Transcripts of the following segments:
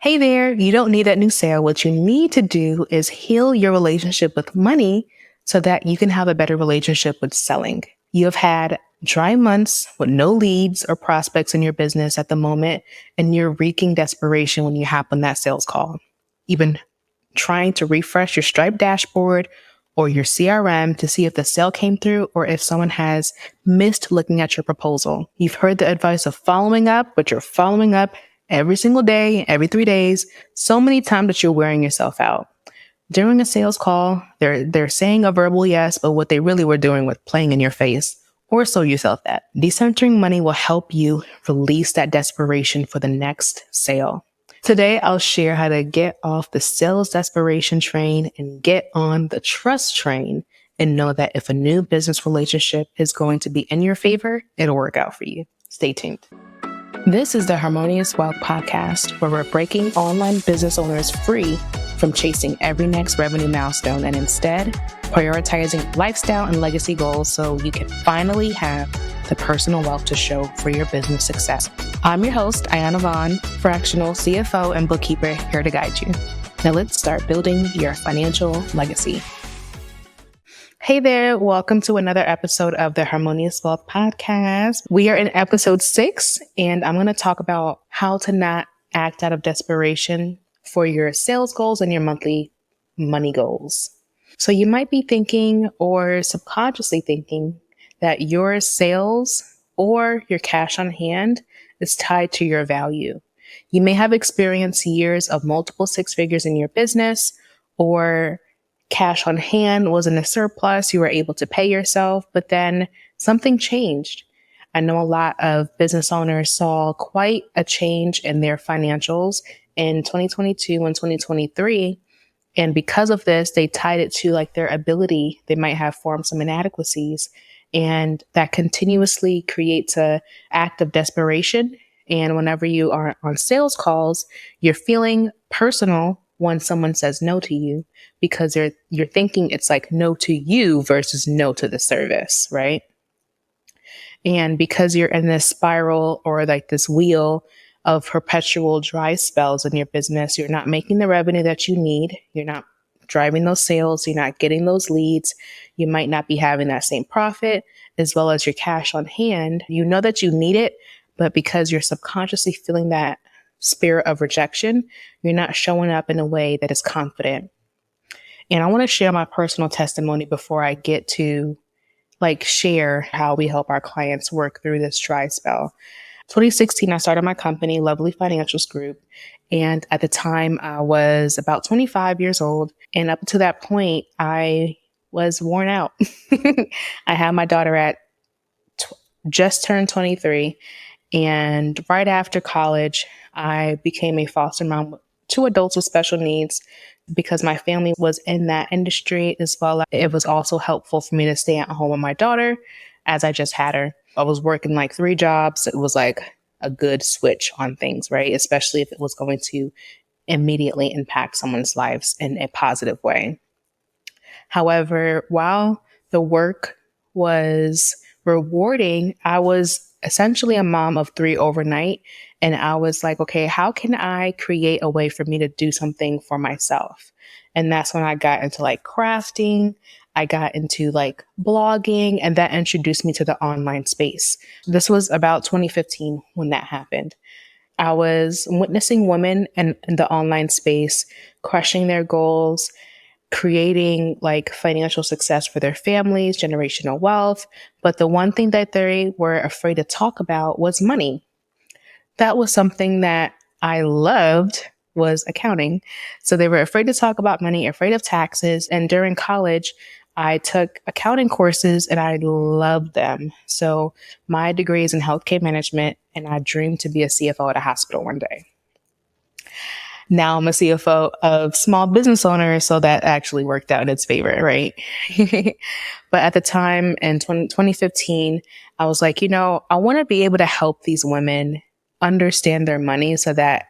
Hey there, you don't need that new sale. What you need to do is heal your relationship with money so that you can have a better relationship with selling. You have had dry months with no leads or prospects in your business at the moment, and you're wreaking desperation when you hop on that sales call. You've been trying to refresh your Stripe dashboard or your CRM to see if the sale came through or if someone has missed looking at your proposal. You've heard the advice of following up, but you're following up every single day, every 3 days, so many times that you're wearing yourself out. During a sales call, they're saying a verbal yes, but what they really were doing was playing in your face, or so you felt that. Decentering money will help you release that desperation for the next sale. Today, I'll share how to get off the sales desperation train and get on the trust train and know that if a new business relationship is going to be in your favor, it'll work out for you. Stay tuned. This is the Harmonious Wealth Podcast, where we're breaking online business owners free from chasing every next revenue milestone and instead prioritizing lifestyle and legacy goals so you can finally have the personal wealth to show for your business success. I'm your host, Iyanna Vaughn, fractional CFO and bookkeeper, here to guide you. Now let's start building your financial legacy. Hey there, welcome to another episode of the Harmonious Wealth Podcast. We are in episode 6, and I'm going to talk about how to not act out of desperation for your sales goals and your monthly money goals. So you might be thinking or subconsciously thinking that your sales or your cash on hand is tied to your value. You may have experienced years of multiple six figures in your business, or cash on hand was in a surplus. You were able to pay yourself, but then something changed. I know a lot of business owners saw quite a change in their financials in 2022 and 2023. And because of this, they tied it to like their ability. They might have formed some inadequacies, and that continuously creates a act of desperation. And whenever you are on sales calls, you're feeling personal when someone says no to you, because you're thinking it's like no to you versus no to the service, right? And because you're in this spiral or like this wheel of perpetual dry spells in your business, you're not making the revenue that you need. You're not driving those sales. You're not getting those leads. You might not be having that same profit as well as your cash on hand. You know that you need it, but because you're subconsciously feeling that spirit of rejection, you're not showing up in a way that is confident. And I want to share my personal testimony before I get to share how we help our clients work through this dry spell. 2016, I started my company, Lovely Financials Group. And at the time, I was about 25 years old. And up to that point, I was worn out. I had my daughter at just turned 23. And right after college, I became a foster mom to adults with special needs because my family was in that industry as well. It was also helpful for me to stay at home with my daughter as I just had her. I was working like 3 jobs. It was like a good switch on things, right? Especially if it was going to immediately impact someone's lives in a positive way. However, while the work was rewarding, I was essentially a mom of 3 overnight. And I was like, okay, how can I create a way for me to do something for myself? And that's when I got into like crafting. I got into like blogging, and that introduced me to the online space. This was about 2015 when that happened. I was witnessing women in the online space crushing their goals, creating like financial success for their families, generational wealth. But the one thing that they were afraid to talk about was money. That was something that I loved, was accounting. So they were afraid to talk about money, afraid of taxes. And during college, I took accounting courses and I loved them. So my degree is in healthcare management, and I dreamed to be a CFO at a hospital one day. Now I'm a CFO of small business owners, so that actually worked out in its favor, right? But at the time in 2015, I was like, I want to be able to help these women understand their money so that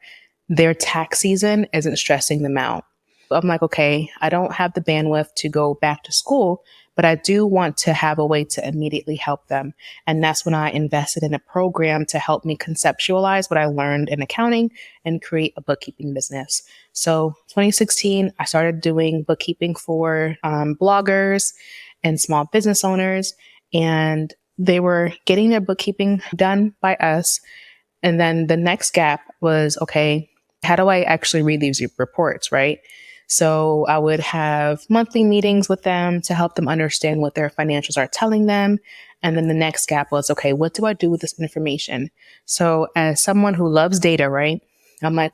their tax season isn't stressing them out. I'm like, okay, I don't have the bandwidth to go back to school, but I do want to have a way to immediately help them. And that's when I invested in a program to help me conceptualize what I learned in accounting and create a bookkeeping business. So 2016, I started doing bookkeeping for bloggers and small business owners, and they were getting their bookkeeping done by us. And then the next gap was, okay, how do I actually read these reports, right? So I would have monthly meetings with them to help them understand what their financials are telling them. And then the next gap was, okay, what do I do with this information? So as someone who loves data, right? I'm like,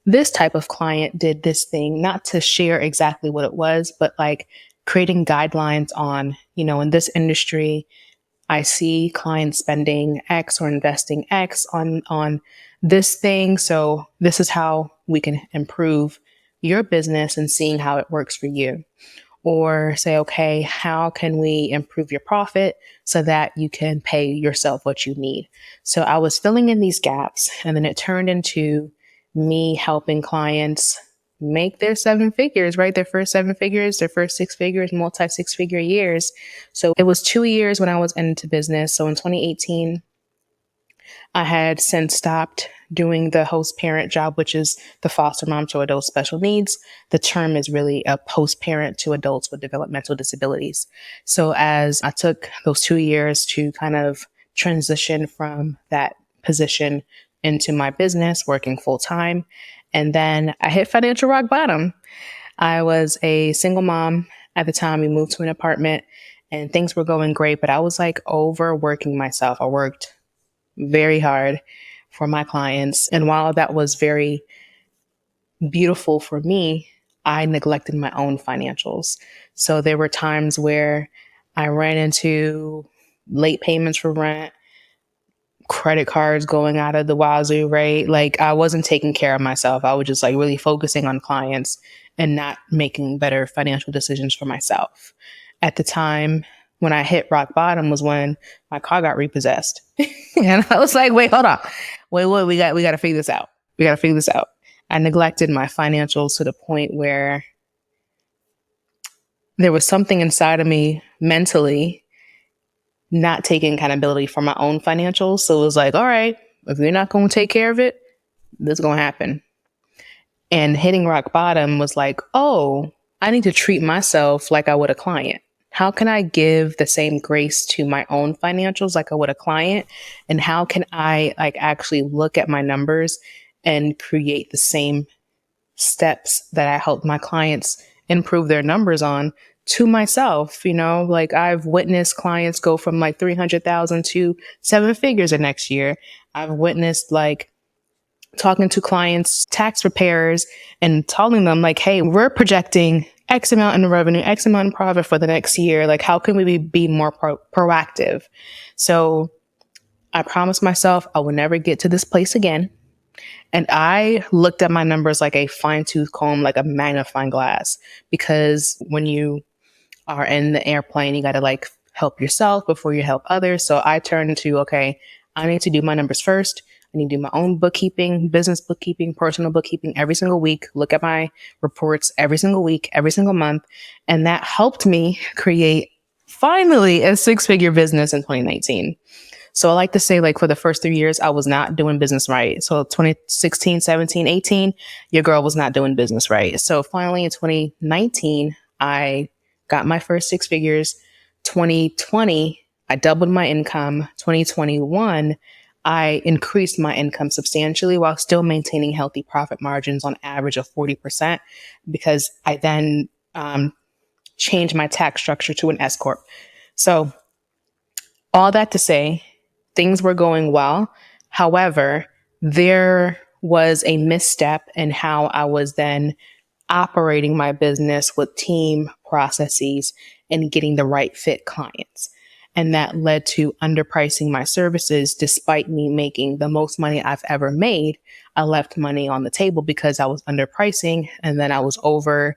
this type of client did this thing, not to share exactly what it was, but like creating guidelines on, in this industry, I see clients spending X or investing X on this thing. So this is how we can improve your business and seeing how it works for you. Or say, okay, how can we improve your profit so that you can pay yourself what you need? So I was filling in these gaps, and then it turned into me helping clients make their seven figures, right? Their first seven figures, their first six figures, multi six figure years. So it was 2 years when I was into business. So in 2018, I had since stopped doing the host parent job, which is the foster mom to adults with special needs. The term is really a post parent to adults with developmental disabilities. So as I took those 2 years to kind of transition from that position into my business, working full time, and then I hit financial rock bottom. I was a single mom at the time. We moved to an apartment and things were going great, but I was like overworking myself. I worked very hard for my clients. And while that was very beautiful for me, I neglected my own financials. So there were times where I ran into late payments for rent, credit cards going out of the wazoo, right? Like I wasn't taking care of myself. I was just like really focusing on clients and not making better financial decisions for myself. At the time when I hit rock bottom was when my car got repossessed. And I was like, wait, hold on. Wait, we got to figure this out. We got to figure this out. I neglected my financials to the point where there was something inside of me mentally not taking accountability for my own financials. So it was like, all right, if you're not going to take care of it, this is going to happen. And hitting rock bottom was like, oh, I need to treat myself like I would a client. How can I give the same grace to my own financials like I would a client? And how can I like actually look at my numbers and create the same steps that I help my clients improve their numbers on to myself? Like I've witnessed clients go from like 300,000 to seven figures the next year. I've witnessed like talking to clients, tax preparers, and telling them like, hey, we're projecting X amount in revenue, X amount in profit for the next year. Like, how can we be more proactive? So I promised myself I would never get to this place again. And I looked at my numbers like a fine tooth comb, like a magnifying glass, because when you are in the airplane, you got to like help yourself before you help others. So I turned to, okay, I need to do my numbers first. I need to do my own bookkeeping, business bookkeeping, personal bookkeeping every single week, look at my reports every single week, every single month. And that helped me create finally a six-figure business in 2019. So I like to say, like, for the first 3 years, I was not doing business right. So 2016, 17, 18, your girl was not doing business right. So finally in 2019, I got my first six figures. 2020, I doubled my income. 2021, I increased my income substantially while still maintaining healthy profit margins on average of 40%, because I then changed my tax structure to an S Corp. So all that to say, things were going well. However, there was a misstep in how I was then operating my business with team processes and getting the right fit clients. And that led to underpricing my services despite me making the most money I've ever made. I left money on the table because I was underpricing, and then I was over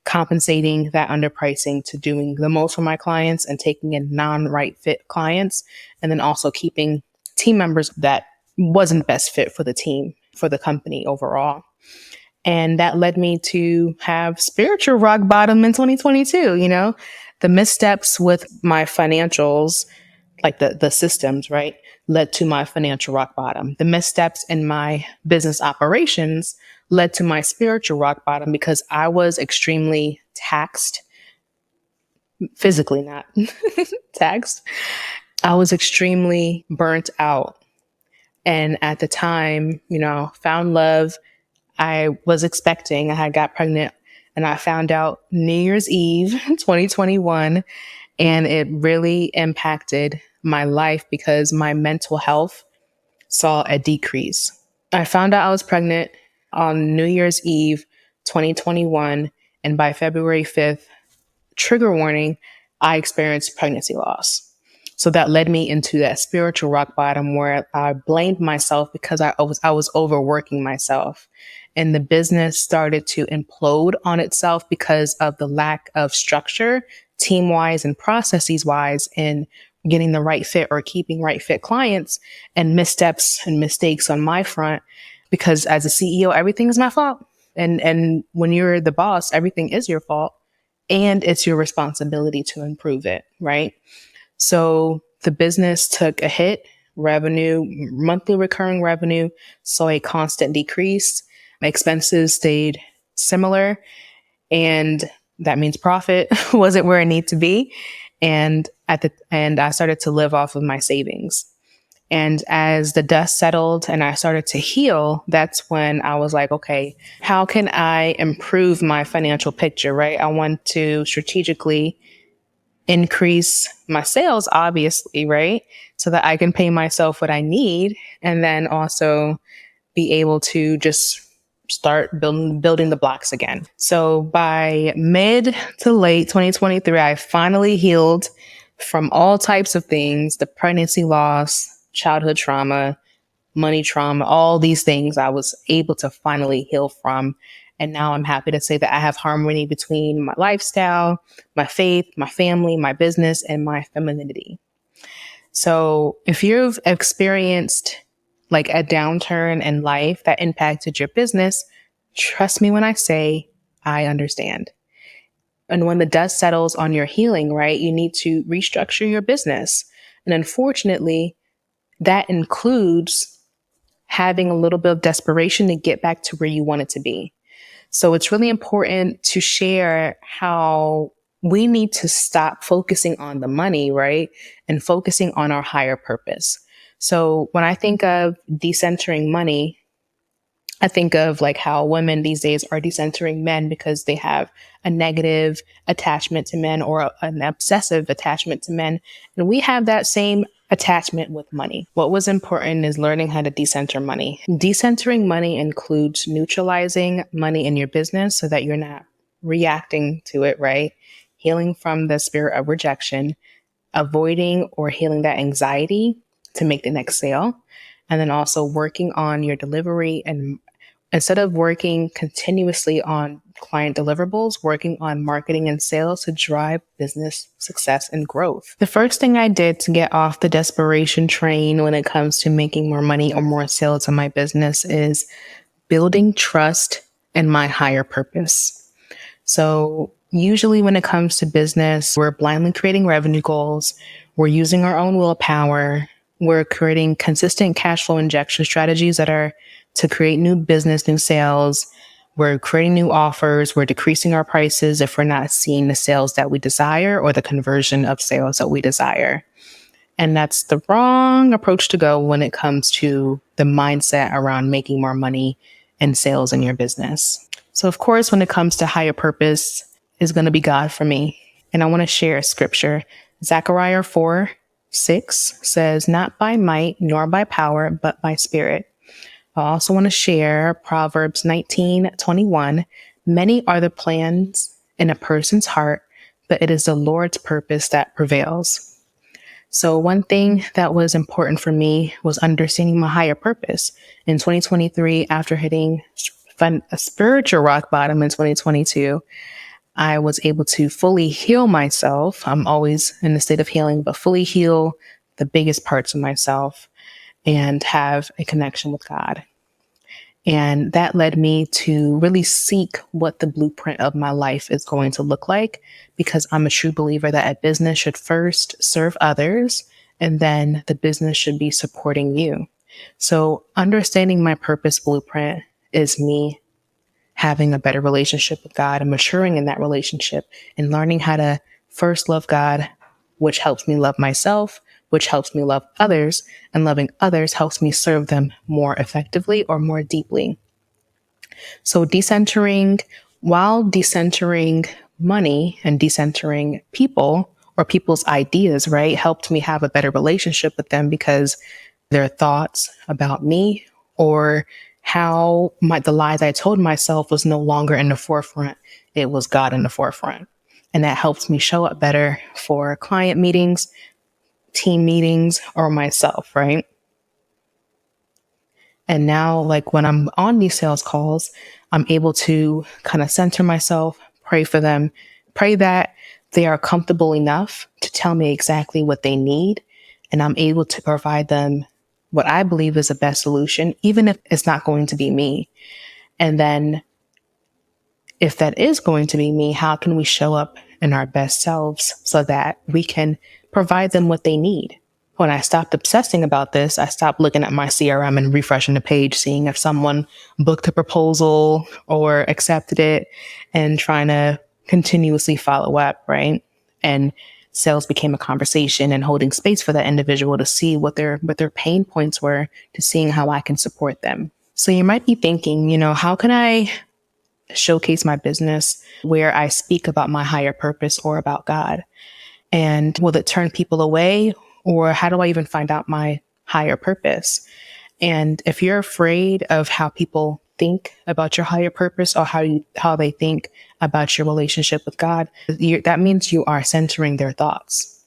compensating that underpricing to doing the most for my clients and taking in non-right fit clients, and then also keeping team members that wasn't best fit for the team, for the company overall. And that led me to have spiritual rock bottom in 2022. The missteps with my financials, like the systems, right, led to my financial rock bottom. The missteps in my business operations led to my spiritual rock bottom because I was extremely taxed, physically not taxed. I was extremely burnt out. And at the time, found love. I was expecting, I had got pregnant, and I found out New Year's Eve 2021. And it really impacted my life because my mental health saw a decrease. I found out I was pregnant on New Year's Eve 2021. And by February 5th, trigger warning, I experienced pregnancy loss. So that led me into that spiritual rock bottom where I blamed myself because I was overworking myself. And the business started to implode on itself because of the lack of structure, team wise and processes wise, in getting the right fit or keeping right fit clients, and missteps and mistakes on my front. Because as a CEO, everything is my fault. And when you're the boss, everything is your fault. And it's your responsibility to improve it, right? So the business took a hit. Revenue, monthly recurring revenue, saw a constant decrease. My expenses stayed similar, and that means profit wasn't where it needed to be. And at the end, I started to live off of my savings. And as the dust settled and I started to heal, that's when I was like, okay, how can I improve my financial picture, right? I want to strategically increase my sales, obviously, right? So that I can pay myself what I need, and then also be able to just start building the blocks again. So by mid to late 2023, I finally healed from all types of things: the pregnancy loss, childhood trauma, money trauma, all these things I was able to finally heal from. And now I'm happy to say that I have harmony between my lifestyle, my faith, my family, my business, and my femininity. So if you've experienced like a downturn in life that impacted your business, trust me when I say I understand. And when the dust settles on your healing, right, you need to restructure your business. And unfortunately, that includes having a little bit of desperation to get back to where you want it to be. So it's really important to share how we need to stop focusing on the money, right? And focusing on our higher purpose. So when I think of decentering money, I think of like how women these days are decentering men because they have a negative attachment to men or an obsessive attachment to men. And we have that same attachment with money. What was important is learning how to decenter money. Decentering money includes neutralizing money in your business so that you're not reacting to it, right? Healing from the spirit of rejection, avoiding or healing that anxiety to make the next sale, and then also working on your delivery. And instead of working continuously on client deliverables, working on marketing and sales to drive business success and growth. The first thing I did to get off the desperation train when it comes to making more money or more sales in my business is building trust in my higher purpose. So usually when it comes to business, we're blindly creating revenue goals. We're using our own willpower. We're creating consistent cash flow injection strategies that are to create new business, new sales. We're creating new offers. We're decreasing our prices if we're not seeing the sales that we desire or the conversion of sales that we desire. And that's the wrong approach to go when it comes to the mindset around making more money and sales in your business. So of course, when it comes to higher purpose, is going to be God for me. And I want to share a scripture. Zechariah 4:6 says, "Not by might nor by power, but by spirit." I also want to share Proverbs 19:21. "Many are the plans in a person's heart, but it is the Lord's purpose that prevails." So one thing that was important for me was understanding my higher purpose. In 2023, after hitting a spiritual rock bottom in 2022, I was able to fully heal myself. I'm always in the state of healing, but fully heal the biggest parts of myself and have a connection with God. And that led me to really seek what the blueprint of my life is going to look like, because I'm a true believer that a business should first serve others, and then the business should be supporting you. So understanding my purpose blueprint is me having a better relationship with God and maturing in that relationship and learning how to first love God, which helps me love myself, which helps me love others, and loving others helps me serve them more effectively or more deeply. So while decentering money and decentering people or people's ideas, right, helped me have a better relationship with them, because their thoughts about me or the lies I told myself was no longer in the forefront. It was God in the forefront. And that helps me show up better for client meetings, team meetings, or myself, right? And now, like when I'm on these sales calls, I'm able to kind of center myself, pray for them, pray that they are comfortable enough to tell me exactly what they need. And I'm able to provide them what I believe is the best solution, even if it's not going to be me. And then if that is going to be me, how can we show up in our best selves so that we can provide them what they need? When I stopped obsessing about this, I stopped looking at my CRM and refreshing the page, seeing if someone booked a proposal or accepted it, and trying to continuously follow up, right? And sales became a conversation, and holding space for that individual to see what their pain points were, to seeing how I can support them. So you might be thinking, how can I showcase my business where I speak about my higher purpose or about God? And will it turn people away? Or how do I even find out my higher purpose? And if you're afraid of how people think about your higher purpose, or how they think about your relationship with God, that means you are centering their thoughts.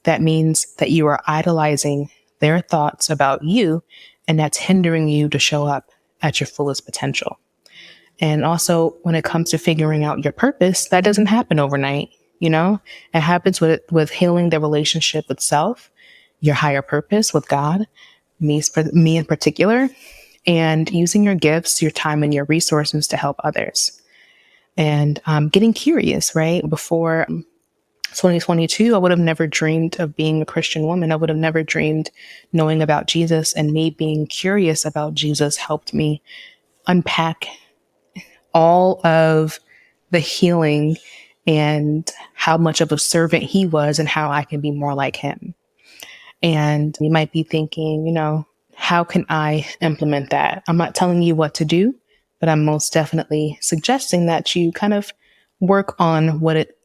That means that you are idolizing their thoughts about you, and that's hindering you to show up at your fullest potential. And also, when it comes to figuring out your purpose, that doesn't happen overnight. It happens with healing the relationship with self, your higher purpose with God, me in particular, and using your gifts, your time, and your resources to help others. And getting curious, right? Before 2022, I would have never dreamed of being a Christian woman. I would have never dreamed knowing about Jesus, and me being curious about Jesus helped me unpack all of the healing and how much of a servant he was, and how I can be more like him. And you might be thinking, how can I implement that? I'm not telling you what to do, but I'm most definitely suggesting that you kind of work on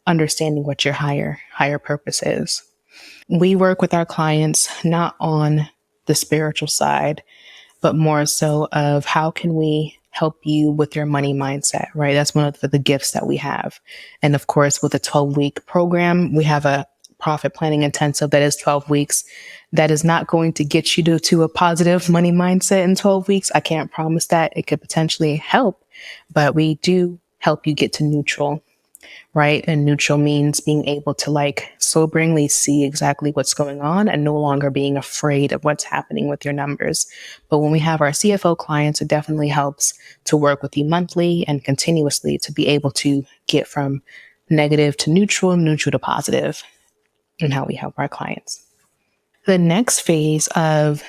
understanding what your higher purpose is. We work with our clients not on the spiritual side, but more so of how can we help you with your money mindset, right? That's one of the gifts that we have. And of course, with a 12-week program, we have a profit planning intensive that is 12 weeks. That is not going to get you to a positive money mindset in 12 weeks. I can't promise that. It could potentially help, but we do help you get to neutral, right? And neutral means being able to soberingly see exactly what's going on and no longer being afraid of what's happening with your numbers. But when we have our CFO clients, it definitely helps to work with you monthly and continuously to be able to get from negative to neutral, neutral to positive, and how we help our clients. The next phase of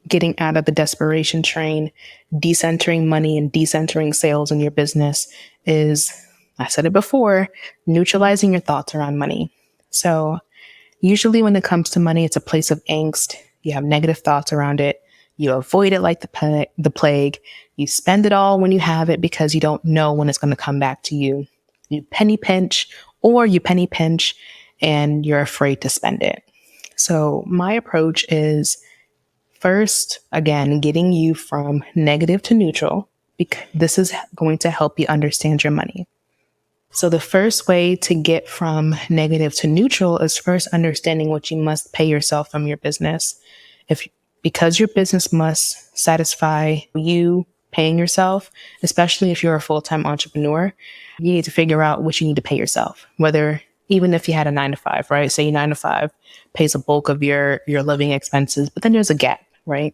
getting out of the desperation train, decentering money and decentering sales in your business is, I said it before, neutralizing your thoughts around money. So usually when it comes to money, it's a place of angst. You have negative thoughts around it. You avoid it like the plague. You spend it all when you have it because you don't know when it's going to come back to you. You penny pinch and you're afraid to spend it. So my approach is, first, again, getting you from negative to neutral, because this is going to help you understand your money. So the first way to get from negative to neutral is first understanding what you must pay yourself from your business. Because your business must satisfy you paying yourself, especially if you're a full-time entrepreneur, you need to figure out what you need to pay yourself, even if you had a 9 to 5, right? Say your 9 to 5 pays a bulk of your living expenses, but then there's a gap, right?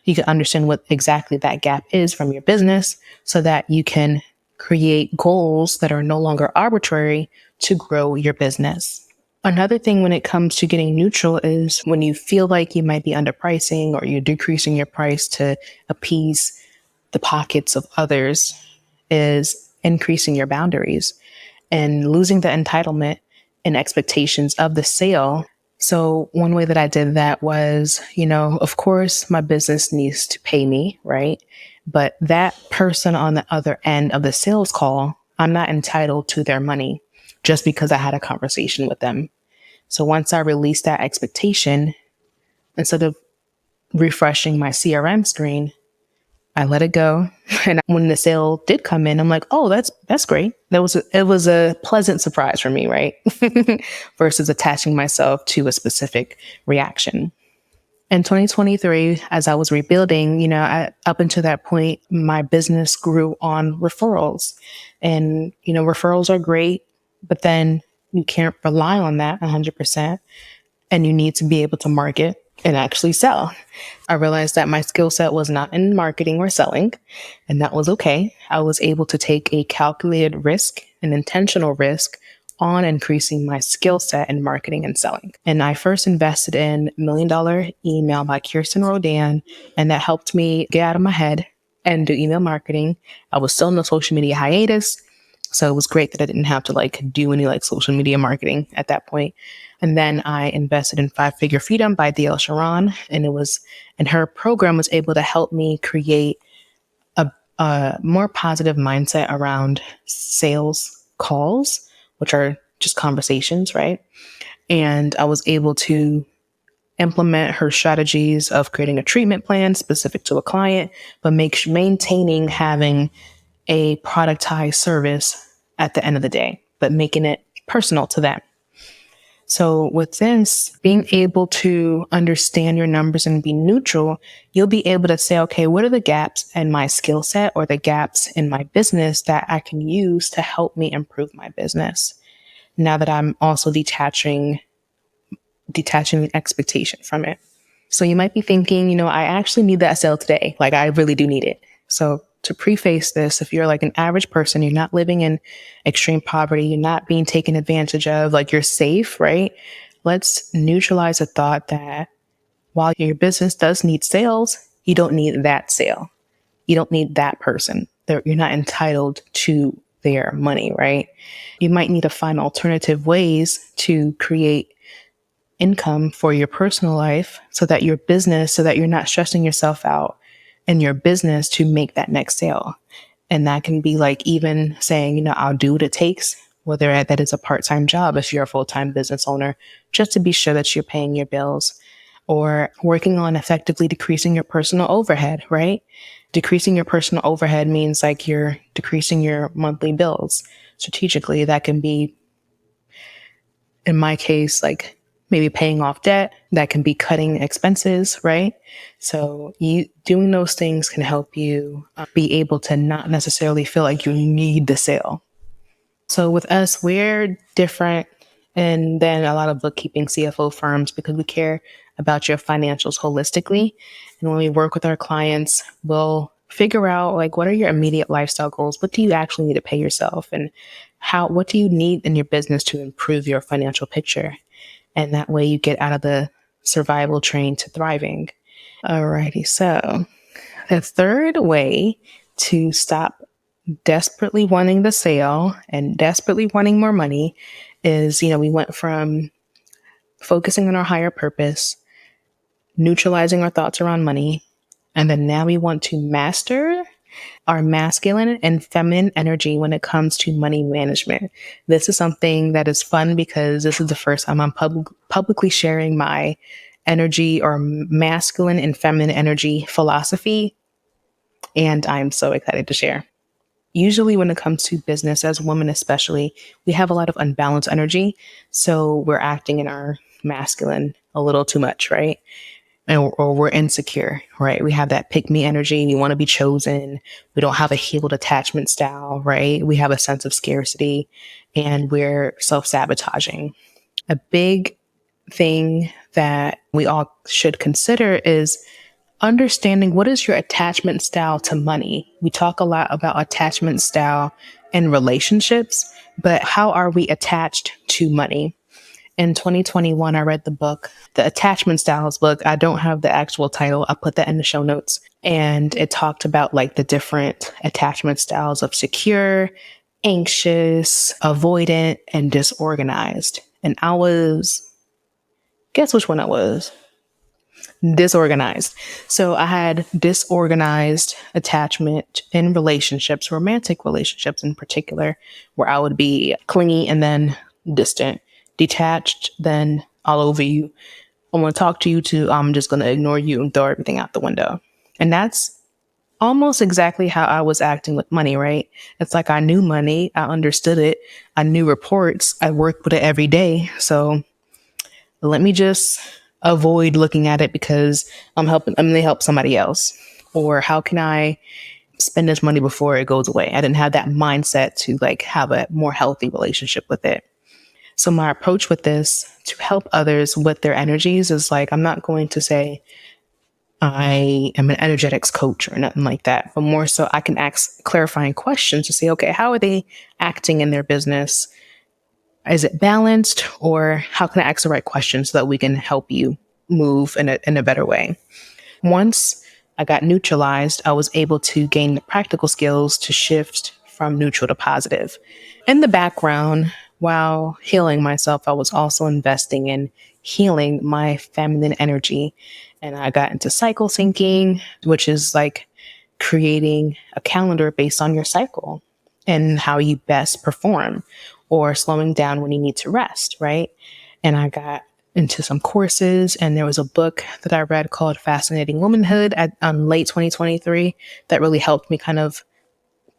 You can understand what exactly that gap is from your business so that you can create goals that are no longer arbitrary to grow your business. Another thing when it comes to getting neutral is when you feel like you might be underpricing or you're decreasing your price to appease the pockets of others, is increasing your boundaries and losing the entitlement and expectations of the sale. So one way that I did that was, of course, my business needs to pay me, right? But that person on the other end of the sales call, I'm not entitled to their money just because I had a conversation with them. So once I released that expectation, instead of refreshing my CRM screen, I let it go. And when the sale did come in, I'm like, oh, that's great. It was a pleasant surprise for me, right? Versus attaching myself to a specific reaction. In 2023, as I was rebuilding, up until that point, my business grew on referrals. And, referrals are great, but then you can't rely on that 100%. And you need to be able to market and actually sell. I realized that my skill set was not in marketing or selling, and that was okay. I was able to take a calculated risk, an intentional risk on increasing my skill set in marketing and selling. And I first invested in $1 Million Email by Kirsten Rodan, and that helped me get out of my head and do email marketing. I was still in a social media hiatus, so it was great that I didn't have to do any social media marketing at that point. And then I invested in Five Figure Freedom by DL Sharon, and her program was able to help me create a more positive mindset around sales calls, which are just conversations, right? And I was able to implement her strategies of creating a treatment plan specific to a client, but maintaining having a productized service at the end of the day, but making it personal to them. So with this, being able to understand your numbers and be neutral, you'll be able to say, okay, what are the gaps in my skill set or the gaps in my business that I can use to help me improve my business? Now that I'm also detaching the expectation from it. So you might be thinking, I actually need that sale today. I really do need it. So to preface this, if you're an average person, you're not living in extreme poverty, you're not being taken advantage of, you're safe, right? Let's neutralize the thought that while your business does need sales, you don't need that sale. You don't need that person. You're not entitled to their money, right? You might need to find alternative ways to create income for your personal life so that you're not stressing yourself out in your business to make that next sale. And that can be even saying, I'll do what it takes, whether that is a part-time job if you're a full-time business owner, just to be sure that you're paying your bills, or working on effectively decreasing your personal overhead, right? Decreasing your personal overhead means you're decreasing your monthly bills. Strategically, that can be, in my case, maybe paying off debt. That can be cutting expenses, right? So you doing those things can help you be able to not necessarily feel like you need the sale. So with us, we're different than a lot of bookkeeping CFO firms because we care about your financials holistically. And when we work with our clients, we'll figure out what are your immediate lifestyle goals? What do you actually need to pay yourself? And what do you need in your business to improve your financial picture? And that way you get out of the survival train to thriving. Alrighty, so the third way to stop desperately wanting the sale and desperately wanting more money is, we went from focusing on our higher purpose, neutralizing our thoughts around money, and then now we want to master our masculine and feminine energy when it comes to money management. This is something that is fun because this is the first time I'm publicly sharing my energy or masculine and feminine energy philosophy, and I'm so excited to share. Usually when it comes to business, as women especially, we have a lot of unbalanced energy, so we're acting in our masculine a little too much, right? Or we're insecure, right? We have that pick me energy. We want to be chosen. We don't have a healed attachment style, right? We have a sense of scarcity and we're self-sabotaging. A big thing that we all should consider is understanding what is your attachment style to money. We talk a lot about attachment style in relationships, but how are we attached to money? In 2021, I read the book, the Attachment Styles book. I don't have the actual title. I'll put that in the show notes. And it talked about like the different attachment styles of secure, anxious, avoidant, and disorganized. And I was, guess which one I was? Disorganized. So I had disorganized attachment in relationships, romantic relationships in particular, where I would be clingy and then distant, detached, then all over you. I want to talk to you too. I'm just going to ignore you and throw everything out the window. And that's almost exactly how I was acting with money, right? It's like I knew money, I understood it, I knew reports, I worked with it every day. So let me just avoid looking at it because I'm gonna help somebody else. Or how can I spend this money before it goes away? I didn't have that mindset to like have a more healthy relationship with it. So my approach with this to help others with their energies is like, I'm not going to say I am an energetics coach or nothing like that, but more so I can ask clarifying questions to say, okay, how are they acting in their business? Is it balanced, or how can I ask the right questions so that we can help you move in a better way? Once I got neutralized, I was able to gain the practical skills to shift from neutral to positive. In the background, while healing myself, I was also investing in healing my feminine energy. And I got into cycle syncing, which is like creating a calendar based on your cycle and how you best perform, or slowing down when you need to rest, right? And I got into some courses, and there was a book that I read called Fascinating Womanhood late 2023 that really helped me kind of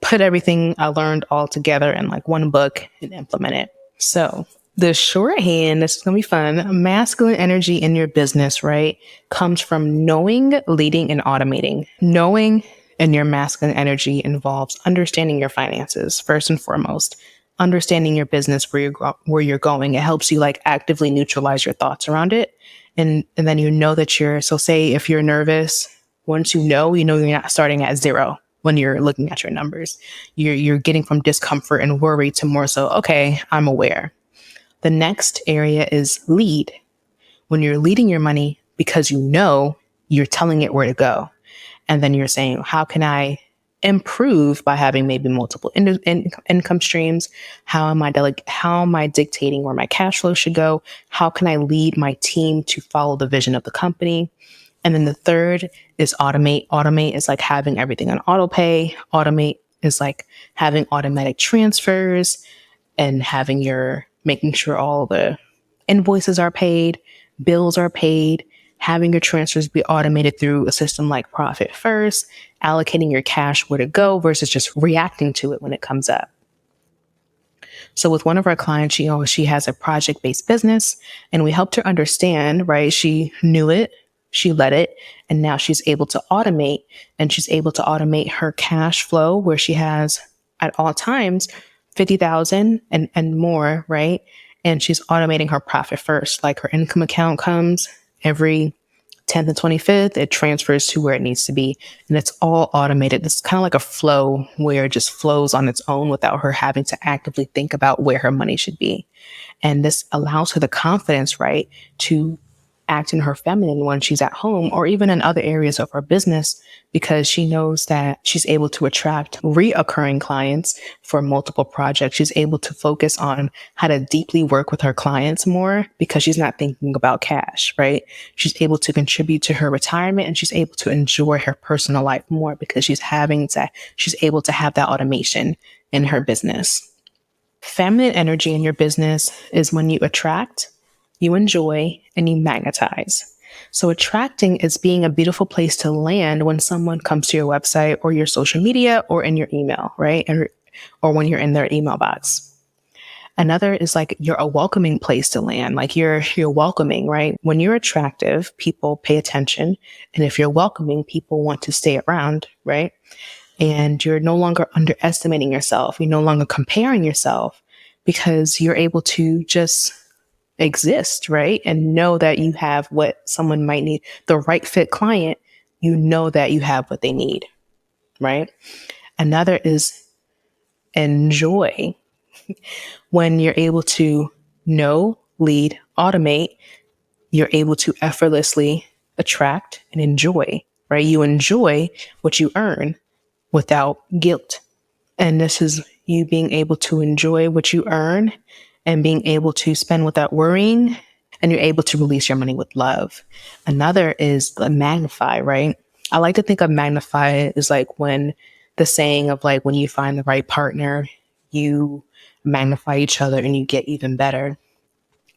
put everything I learned all together in like one book and implement it. So the shorthand, this is going to be fun. Masculine energy in your business, right, comes from knowing, leading, and automating. Knowing in your masculine energy involves understanding your finances, first and foremost. Understanding your business, where you're going. It helps you like actively neutralize your thoughts around it. And then you know that so say if you're nervous, once you know you're not starting at zero when you're looking at your numbers. You're getting from discomfort and worry to more so, okay, I'm aware. The next area is lead. When you're leading your money because you know, you're telling it where to go. And then you're saying, how can I improve by having maybe multiple income streams? How am I dictating where my cash flow should go? How can I lead my team to follow the vision of the company? And then the third is automate. Automate is like having everything on auto pay. Automate is like having automatic transfers and making sure all the invoices are paid, bills are paid, having your transfers be automated through a system like Profit First, allocating your cash where to go versus just reacting to it when it comes up. So with one of our clients, she has a project-based business, and we helped her understand, right? She knew it, she led it, and now she's able to automate, and she's able to automate her cash flow where she has at all times 50,000 and more, right? And she's automating her Profit First. Like her income account comes every 10th and 25th, it transfers to where it needs to be. And it's all automated. It's kind of like a flow where it just flows on its own without her having to actively think about where her money should be. And this allows her the confidence, right, to act in her feminine when she's at home or even in other areas of her business, because she knows that she's able to attract reoccurring clients for multiple projects. She's able to focus on how to deeply work with her clients more because she's not thinking about cash, right? She's able to contribute to her retirement, and she's able to enjoy her personal life more because she's able to have that automation in her business. Feminine energy in your business is when you attract, you enjoy, and you magnetize. So attracting is being a beautiful place to land when someone comes to your website or your social media or in your email, right? Or when you're in their email box. Another is like you're a welcoming place to land. Like you're welcoming, right? When you're attractive, people pay attention. And if you're welcoming, people want to stay around, right? And you're no longer underestimating yourself. You're no longer comparing yourself because you're able to just exist, right? And know that you have what someone might need, the right fit client. you know that you have what they need, right? Another is enjoy. When you're able to know, lead, automate, you're able to effortlessly attract and enjoy, right? You enjoy what you earn without guilt. And this is you being able to enjoy what you earn and being able to spend without worrying. And you're able to release your money with love. Another is the magnify, right? I like to think of magnify as like when the saying of like when you find the right partner, you magnify each other and you get even better.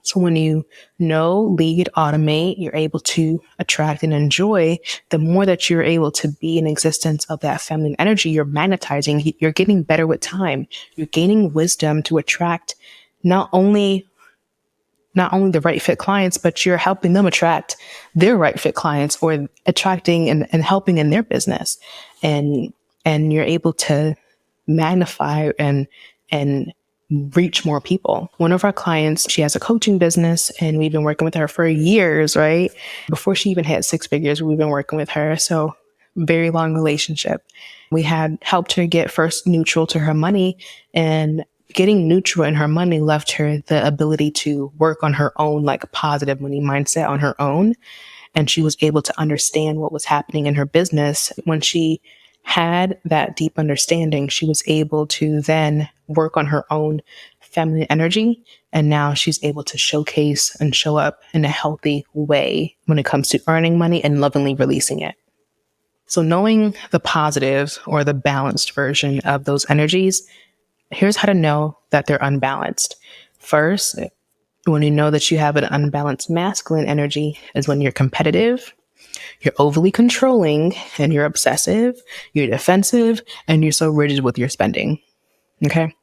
So when you know, lead, automate, you're able to attract and enjoy. The more that you're able to be in existence of that feminine energy, you're magnetizing, you're getting better with time. You're gaining wisdom to attract not only the right fit clients, but you're helping them attract their right fit clients or attracting and helping in their business. And you're able to magnify and reach more people. One of our clients, she has a coaching business and we've been working with her for years, right? Before she even had 6 figures, we've been working with her. So very long relationship. We had helped her get first neutral to her money, and getting neutral in her money left her the ability to work on her own, like positive money mindset on her own. And she was able to understand what was happening in her business. When she had that deep understanding, she was able to then work on her own feminine energy. And now she's able to showcase and show up in a healthy way when it comes to earning money and lovingly releasing it. So knowing the positive or the balanced version of those energies, here's how to know that they're unbalanced. First, when you know that you have an unbalanced masculine energy is when you're competitive, you're overly controlling, and you're obsessive, you're defensive, and you're so rigid with your spending. Okay?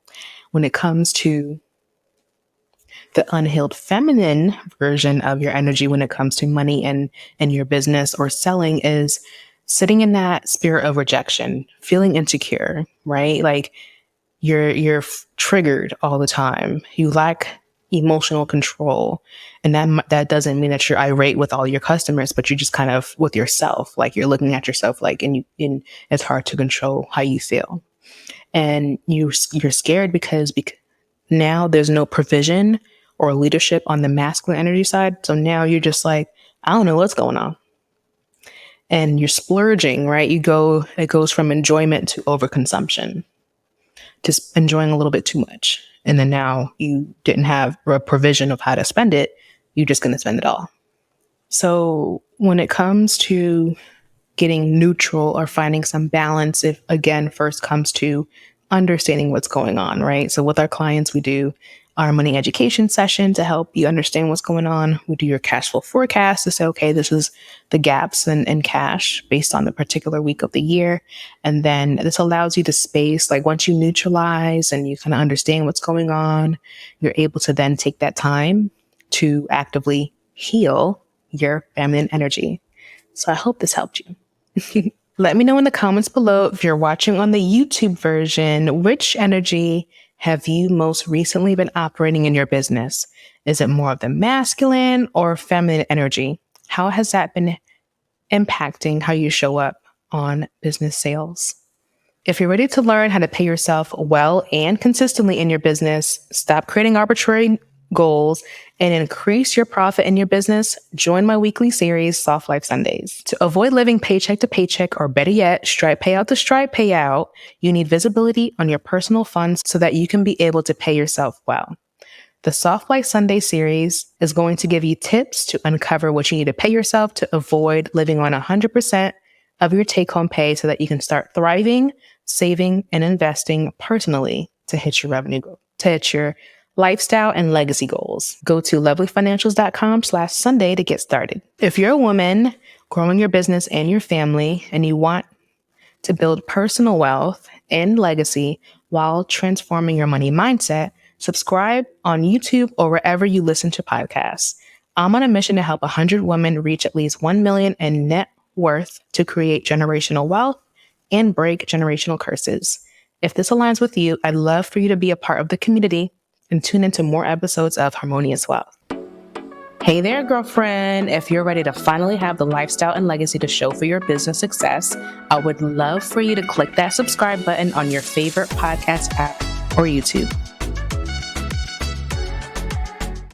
When it comes to the unhealed feminine version of your energy when it comes to money and your business or selling is sitting in that spirit of rejection, feeling insecure, right? Like you're triggered all the time. You lack emotional control. And that doesn't mean that you're irate with all your customers, but you're just kind of with yourself. Like you're looking at yourself like, and it's hard to control how you feel. And you're scared because now there's no provision or leadership on the masculine energy side. So now you're just like, I don't know what's going on. And you're splurging, right? It goes from enjoyment to overconsumption, just enjoying a little bit too much. And then now you didn't have a provision of how to spend it. You're just going to spend it all. So when it comes to getting neutral or finding some balance, if again, first comes to understanding what's going on, right? So with our clients, we do our money education session to help you understand what's going on. We do your cash flow forecast to say, okay, this is the gaps in cash based on the particular week of the year. And then this allows you to space, like once you neutralize and you kind of understand what's going on, you're able to then take that time to actively heal your feminine energy. So I hope this helped you. Let me know in the comments below if you're watching on the YouTube version, which energy have you most recently been operating in your business? Is it more of the masculine or feminine energy? How has that been impacting how you show up on business sales? If you're ready to learn how to pay yourself well and consistently in your business, stop creating arbitrary goals, and increase your profit in your business, join my weekly series, Soft Life Sundays. To avoid living paycheck to paycheck, or better yet, Stripe payout to Stripe payout, you need visibility on your personal funds so that you can be able to pay yourself well. The Soft Life Sunday series is going to give you tips to uncover what you need to pay yourself to avoid living on 100% of your take-home pay so that you can start thriving, saving, and investing personally to hit your revenue goal, to hit your lifestyle and legacy goals. Go to lovelyfinancials.com/Sunday to get started. If you're a woman growing your business and your family and you want to build personal wealth and legacy while transforming your money mindset, subscribe on YouTube or wherever you listen to podcasts. I'm on a mission to help 100 women reach at least 1 million in net worth to create generational wealth and break generational curses. If this aligns with you, I'd love for you to be a part of the community and tune into more episodes of Harmonious Wealth. Hey there, girlfriend. If you're ready to finally have the lifestyle and legacy to show for your business success, I would love for you to click that subscribe button on your favorite podcast app or YouTube.